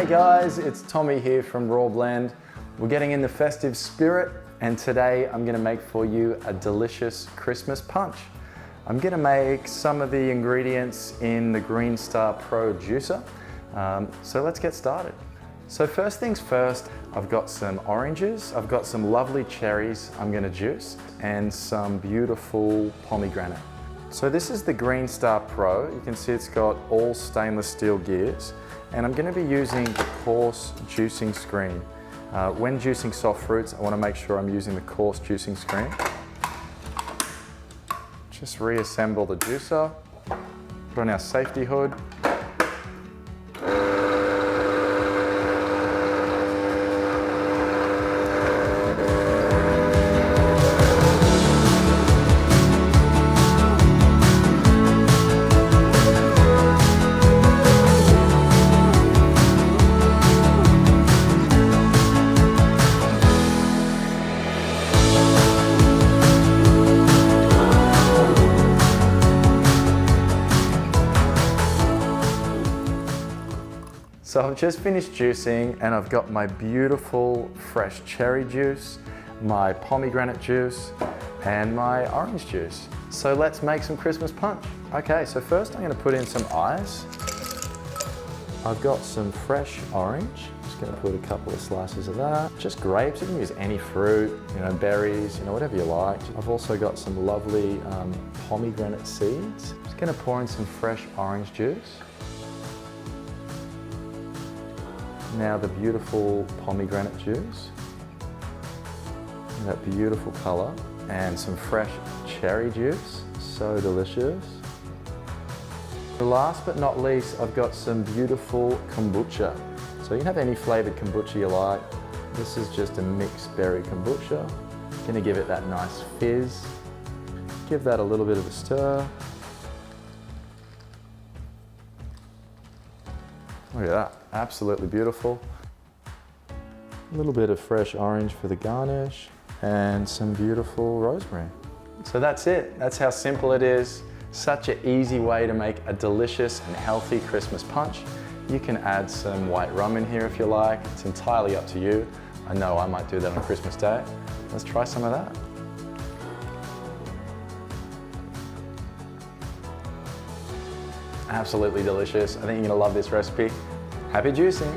Hey guys, it's Tommy here from Raw Blend. We're getting in the festive spirit, and today I'm gonna make for you a delicious Christmas punch. I'm gonna make some of the ingredients in the Greenstar Pro Juicer. So let's get started. So first things first, I've got some oranges, I've got some lovely cherries I'm gonna juice, and some beautiful pomegranate. So this is the Greenstar Pro. You can see it's got all stainless steel gears, and I'm gonna be using the coarse juicing screen. When juicing soft fruits, I wanna make sure I'm using the coarse juicing screen. Just reassemble the juicer, put on our safety hood. So I've just finished juicing and I've got my beautiful fresh cherry juice, my pomegranate juice, and my orange juice. So let's make some Christmas punch. Okay, so first I'm gonna put in some ice. I've got some fresh orange. Just gonna put a couple of slices of that. Just grapes, you can use any fruit, berries, whatever you like. I've also got some lovely pomegranate seeds. Just gonna pour in some fresh orange juice. Now the beautiful pomegranate juice, that beautiful color, and some fresh cherry juice, so delicious. Last but not least, I've got some beautiful kombucha. So you can have any flavored kombucha you like. This is just a mixed berry kombucha. Gonna give it that nice fizz. Give that a little bit of a stir. Look at that, absolutely beautiful. A little bit of fresh orange for the garnish and some beautiful rosemary. So that's it, that's how simple it is. Such an easy way to make a delicious and healthy Christmas punch. You can add some white rum in here if you like. It's entirely up to you. I know I might do that on Christmas Day. Let's try some of that. Absolutely delicious. I think you're gonna love this recipe. Happy juicing.